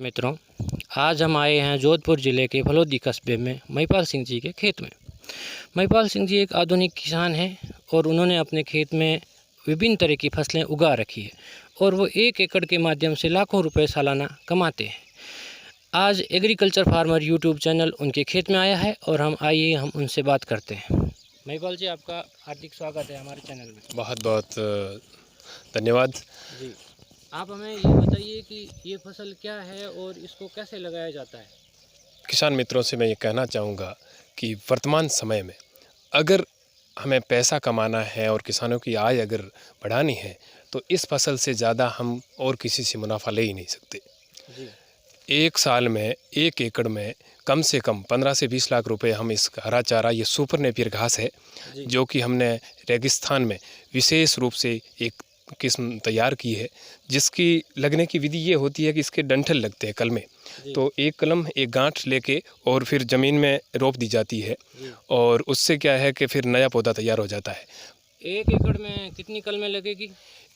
मित्रों, आज हम आए हैं जोधपुर ज़िले के फलोदी कस्बे में महिपाल सिंह जी के खेत में। महिपाल सिंह जी एक आधुनिक किसान हैं और उन्होंने अपने खेत में विभिन्न तरह की फसलें उगा रखी है और वो 1 एकड़ के माध्यम से लाखों रुपए सालाना कमाते हैं। आज एग्रीकल्चर फार्मर यूट्यूब चैनल उनके खेत में आया है और हम उनसे बात करते हैं। महिपाल जी, आपका हार्दिक स्वागत है हमारे चैनल में। बहुत बहुत धन्यवाद जी, आप हमें ये बताइए कि ये फसल क्या है और इसको कैसे लगाया जाता है। किसान मित्रों से मैं ये कहना चाहूँगा कि वर्तमान समय में अगर हमें पैसा कमाना है और किसानों की आय अगर बढ़ानी है तो इस फसल से ज़्यादा हम और किसी से मुनाफा ले ही नहीं सकते। जी। एक साल में 1 एकड़ में कम से कम 15 से 20 लाख रुपए हम इस हरा चारा, ये सुपर नेपियर घास है जो कि हमने रेगिस्तान में विशेष रूप से एक किस्म तैयार की है, जिसकी लगने की विधि ये होती है कि इसके डंठल लगते हैं कलमे। तो एक कलम एक गांठ लेके और फिर ज़मीन में रोप दी जाती है और उससे क्या है कि फिर नया पौधा तैयार हो जाता है। 1 एकड़ में कितनी कलमें लगेगी?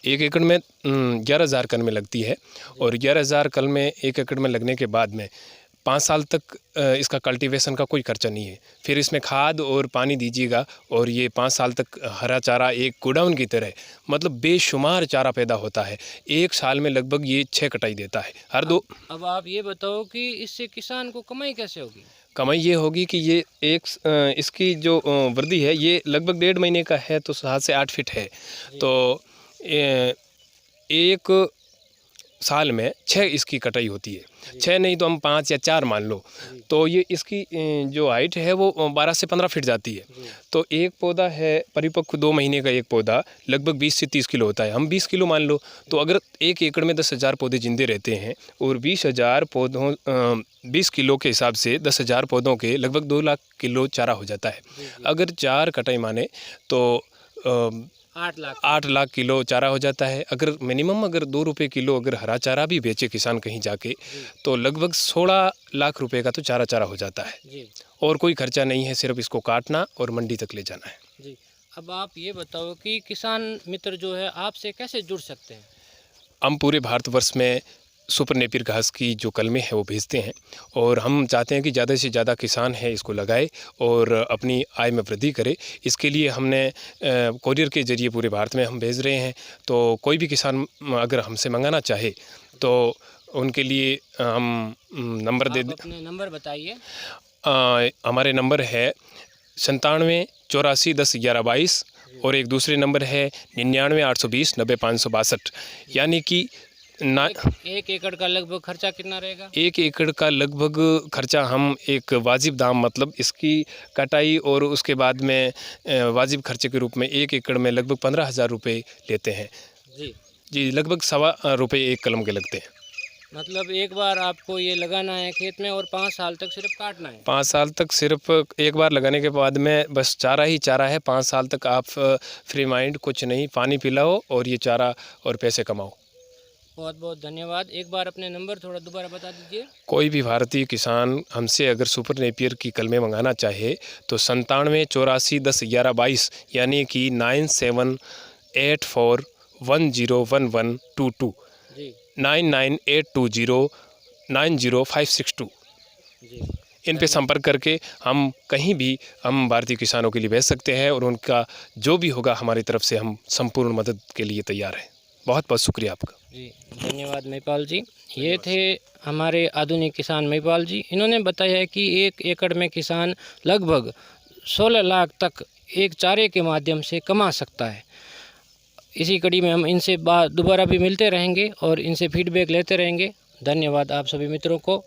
1 एकड़ में 11,000 कलमें लगती है और 11,000 कलमें 1 एकड़ में लगने के बाद में 5 साल तक इसका कल्टीवेशन का कोई खर्चा नहीं है। फिर इसमें खाद और पानी दीजिएगा और ये 5 साल तक हरा चारा एक गोडाउन की तरह मतलब बेशुमार चारा पैदा होता है। 1 साल में लगभग ये 6 कटाई देता है हर दो। अब आप ये बताओ कि इससे किसान को कमाई कैसे होगी? कमाई ये होगी कि ये इसकी जो वृद्धि है ये लगभग 1.5 महीने का है, तो 7 से 8 फीट है। तो एक साल में 6 इसकी कटाई होती है। 6 नहीं तो हम 5 या 4 मान लो, तो ये इसकी जो हाइट है वो 12 से 15 फीट जाती है। तो एक पौधा है परिपक्व 2 महीने का, एक पौधा लगभग 20 से 30 किलो होता है। हम 20 किलो मान लो, तो अगर 1 एकड़ में 10,000 पौधे जिंदे रहते हैं और 20,000 पौधों 20 किलो के हिसाब से 10,000 पौधों के लगभग 2 लाख किलो चारा हो जाता है। अगर 4 कटाई माने तो 8 लाख किलो चारा हो जाता है। अगर मिनिमम अगर 2 रुपये किलो अगर हरा चारा भी बेचे किसान कहीं जाके, तो लगभग 16 लाख रुपए का तो चारा हो जाता है और कोई खर्चा नहीं है, सिर्फ इसको काटना और मंडी तक ले जाना है। जी, अब आप ये बताओ कि किसान मित्र जो है आपसे कैसे जुड़ सकते हैं? हम पूरे भारतवर्ष में सुपर नेपियर घास की जो कलमें हैं वो भेजते हैं और हम चाहते हैं कि ज़्यादा से ज़्यादा किसान है इसको लगाए और अपनी आय में वृद्धि करे। इसके लिए हमने कोरियर के ज़रिए पूरे भारत में हम भेज रहे हैं। तो कोई भी किसान अगर हमसे मंगाना चाहे तो उनके लिए हम नंबर दे दें। अपने नंबर बताइए। हमारे नंबर है 97 84 10 11 22 और एक दूसरे नंबर है 99 820 90 562। यानी कि 1 एकड़ का लगभग खर्चा कितना रहेगा? 1 एकड़ का लगभग खर्चा हम एक वाजिब दाम मतलब इसकी कटाई और उसके बाद में वाजिब खर्चे के रूप में 1 एकड़ में लगभग 15,000 रुपये लेते हैं। जी, लगभग 1.25 रुपये एक कलम के लगते हैं। मतलब एक बार आपको ये लगाना है खेत में और 5 साल तक सिर्फ काटना है? 5 साल तक सिर्फ एक बार लगाने के बाद में बस चारा ही चारा है। 5 साल तक आप फ्री माइंड, कुछ नहीं, पानी पिलाओ और ये चारा और पैसे कमाओ। बहुत बहुत धन्यवाद। एक बार अपने नंबर थोड़ा दोबारा बता दीजिए। कोई भी भारतीय किसान हमसे अगर सुपर नेपियर की कलमें मंगाना चाहे तो 97 84 10 11 22 यानी कि 9784101122 99820 90562 इन पे संपर्क करके हम कहीं भी हम भारतीय किसानों के लिए भेज सकते हैं और उनका जो भी होगा हमारी तरफ से हम संपूर्ण मदद के लिए तैयार हैं। बहुत बहुत शुक्रिया आपका। जी, धन्यवाद महिपाल जी। ये थे हमारे आधुनिक किसान महिपाल जी। इन्होंने बताया है कि 1 एकड़ में किसान लगभग 16 लाख तक एक चारे के माध्यम से कमा सकता है। इसी कड़ी में हम इनसे दोबारा भी मिलते रहेंगे और इनसे फीडबैक लेते रहेंगे। धन्यवाद आप सभी मित्रों को।